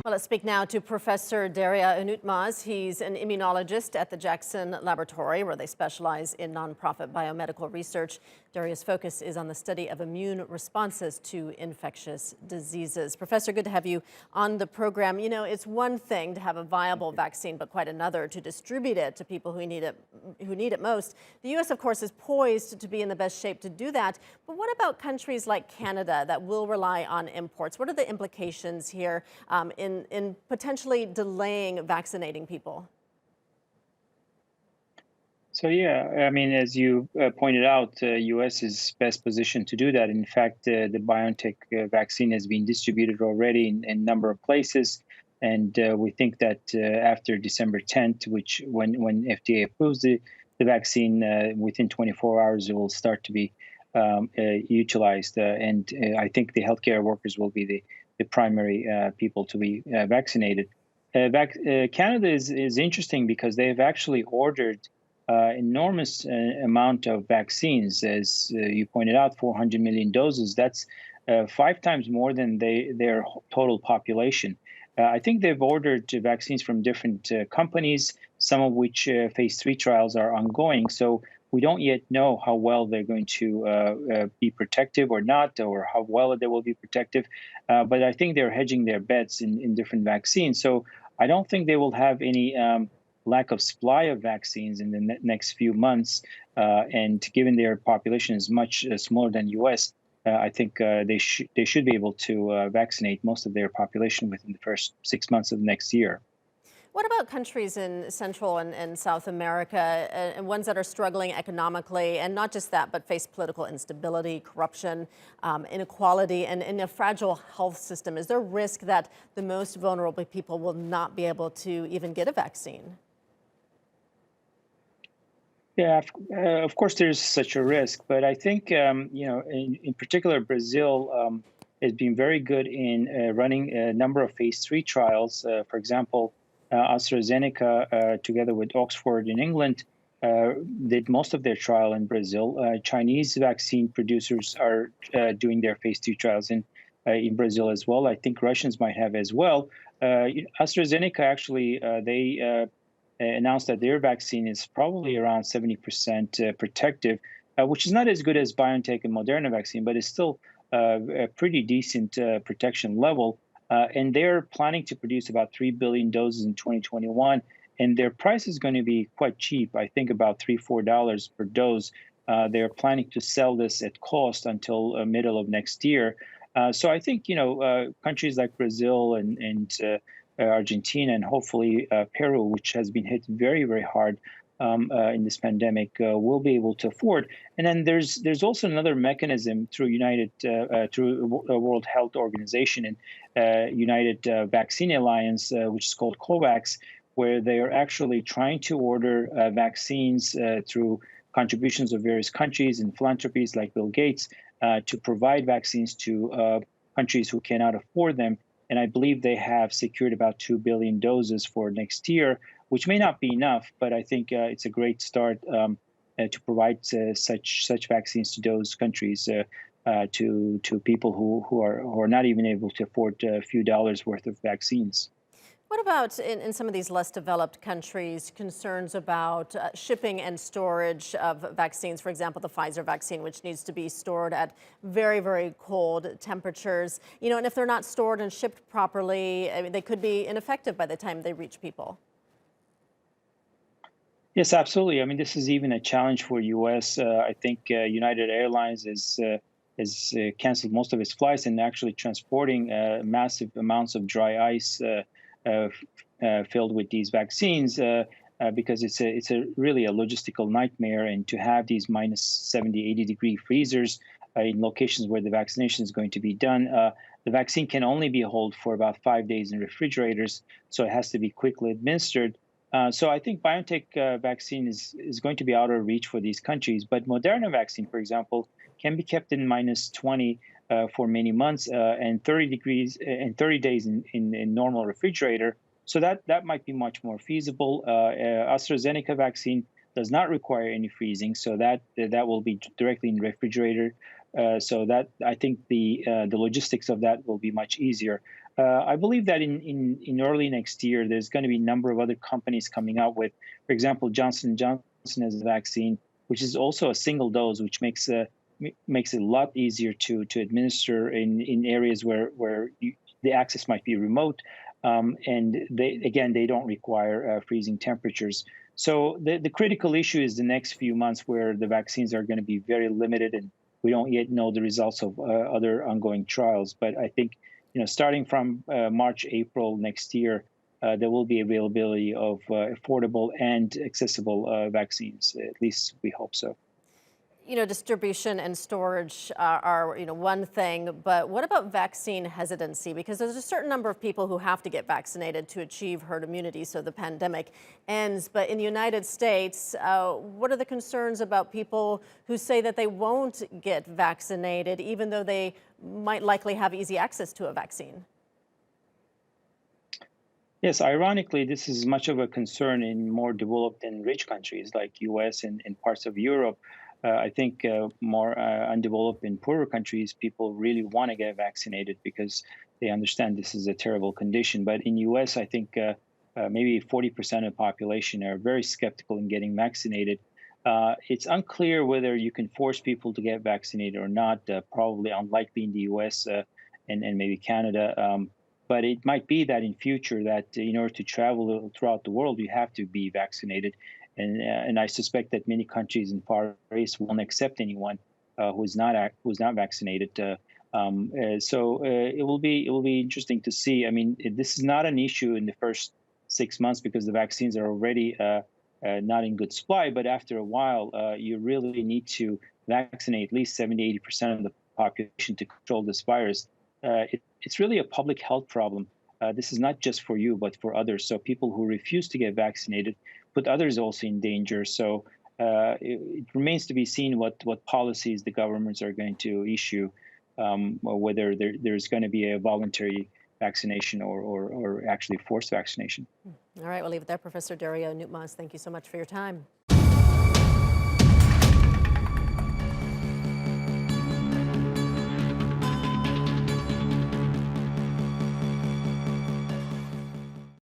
Well, let's speak now to Professor Derya Unutmaz. He's an immunologist at the Jackson Laboratory, where they specialize in nonprofit biomedical research. Derya's focus is on the study of immune responses to infectious diseases. Professor, good to have you on the program. You know, it's one thing to have a viable vaccine, but quite another to distribute it to people who need it most. The U.S., of course, is poised to be in the best shape to do that. But what about countries like Canada that will rely on imports? What are the implications here in potentially delaying vaccinating people? So yeah, I mean, as you pointed out, U.S. is best positioned to do that. In fact, the BioNTech vaccine has been distributed already in a number of places, and we think that after December 10th, which when FDA approves the vaccine, within 24 hours it will start to be utilized, and I think the healthcare workers will be the primary people to be vaccinated. Canada is interesting because they've actually ordered enormous amount of vaccines, as you pointed out, 400 million doses. That's 5 times more than their total population. I think they've ordered vaccines from different companies, some of which phase 3 trials are ongoing. So we don't yet know how well they're going to be protective or not, or how well they will be protective. But I think they're hedging their bets in different vaccines. So I don't think they will have any lack of supply of vaccines in the next few months. And given their population is much smaller than U.S., I think they should be able to vaccinate most of their population within the first 6 months of next year. What about countries in Central and South America, and ones that are struggling economically, and not just that, but face political instability, corruption, inequality, and in a fragile health system? Is there risk that the most vulnerable people will not be able to even get a vaccine? Yeah, of course, there's such a risk, but I think in particular, Brazil has been very good in running a number of phase 3 trials. For example, AstraZeneca, together with Oxford in England, did most of their trial in Brazil. Chinese vaccine producers are doing their phase 2 trials in Brazil as well. I think Russians might have as well. AstraZeneca actually they announced that their vaccine is probably around 70% protective, which is not as good as BioNTech and Moderna vaccine, but it's still a pretty decent protection level. And they're planning to produce about 3 billion doses in 2021. And their price is going to be quite cheap, I think about $3-4 per dose. They're planning to sell this at cost until middle of next year. So I think, countries like Brazil and Argentina, and hopefully Peru, which has been hit very, very hard in this pandemic, will be able to afford. And then there's also another mechanism through through World Health Organization and United Vaccine Alliance, which is called COVAX, where they are actually trying to order vaccines through contributions of various countries and philanthropies like Bill Gates to provide vaccines to countries who cannot afford them. And I believe they have secured about 2 billion doses for next year, which may not be enough, but I think it's a great start to provide such vaccines to those countries, to people who are not even able to afford a few dollars worth of vaccines. What about in some of these less developed countries, concerns about shipping and storage of vaccines? For example, the Pfizer vaccine, which needs to be stored at very, very cold temperatures. And if they're not stored and shipped properly, I mean, they could be ineffective by the time they reach people. Yes, absolutely. I mean, this is even a challenge for U.S. I think United Airlines has canceled most of its flights and actually transporting massive amounts of dry ice filled with these vaccines because it's really a logistical nightmare. And to have these minus 70, 80-degree freezers in locations where the vaccination is going to be done, the vaccine can only be held for about 5 days in refrigerators, so it has to be quickly administered. So I think BioNTech vaccine is going to be out of reach for these countries. But Moderna vaccine, for example, can be kept in minus 20 for many months and 30 degrees and 30 days in normal refrigerator. So that might be much more feasible. AstraZeneca vaccine does not require any freezing, so that will be directly in refrigerator. So that I think the logistics of that will be much easier. I believe that in early next year, there's going to be a number of other companies coming out with, for example, Johnson Johnson has a vaccine, which is also a single dose, which makes it a lot easier to administer in areas where the access might be remote, and they don't require freezing temperatures. So the critical issue is the next few months where the vaccines are going to be very limited, and we don't yet know the results of other ongoing trials. But I think starting from March, April next year, there will be availability of affordable and accessible vaccines. At least we hope so. Distribution and storage are one thing, but what about vaccine hesitancy? Because there's a certain number of people who have to get vaccinated to achieve herd immunity so the pandemic ends. But in the United States, what are the concerns about people who say that they won't get vaccinated, even though they might likely have easy access to a vaccine? Yes, ironically, this is much of a concern in more developed and rich countries like US and parts of Europe. I think more undeveloped and poorer countries, people really want to get vaccinated because they understand this is a terrible condition. But in US, I think maybe 40% of the population are very skeptical in getting vaccinated. It's unclear whether you can force people to get vaccinated or not, probably unlikely in the US and maybe Canada. But it might be that in future that in order to travel throughout the world, you have to be vaccinated. And I suspect that many countries in Far East won't accept anyone who's not vaccinated. It will be interesting to see. I mean, this is not an issue in the first 6 months because the vaccines are already not in good supply. But after a while, you really need to vaccinate at least 70-80% of the population to control this virus. It's really a public health problem. This is not just for you, but for others. So people who refuse to get vaccinated put others also in danger. So it remains to be seen what policies the governments are going to issue, or whether there's going to be a voluntary vaccination or actually forced vaccination. All right, we'll leave it there. Professor Derya Unutmaz, thank you so much for your time.